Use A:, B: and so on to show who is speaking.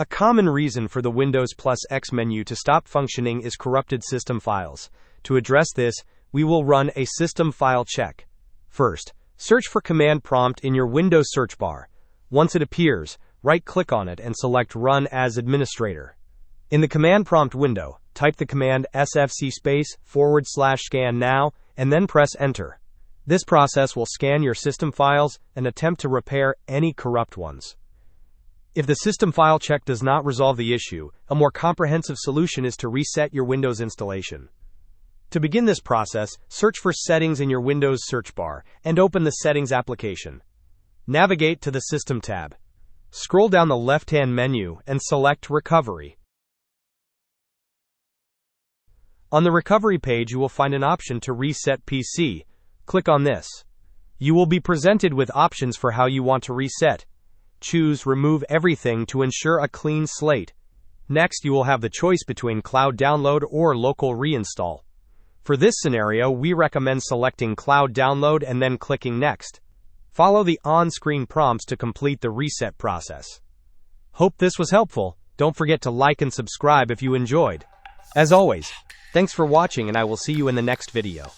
A: A common reason for the Windows X menu to stop functioning is corrupted system files. To address this, we will run a system file check. First, search for command prompt in your Windows search bar. Once it appears, right-click on it and select Run as Administrator. In the command prompt window, type the command /scannow and then press Enter. This process will scan your system files and attempt to repair any corrupt ones. If the system file check does not resolve the issue, a more comprehensive solution is to reset your Windows installation. To begin this process, search for Settings in your Windows search bar and open the Settings application. Navigate to the System tab. Scroll down the left-hand menu and select Recovery. On the Recovery page, you will find an option to reset PC. Click on this. You will be presented with options for how you want to reset. Choose Remove Everything to ensure a clean slate. Next, you will have the choice between cloud download or local reinstall. For this scenario, we recommend selecting cloud download and then clicking Next. Follow the on-screen prompts to complete the reset process. Hope this was helpful. Don't forget to like and subscribe if you enjoyed. As always, thanks for watching and I will see you in the next video.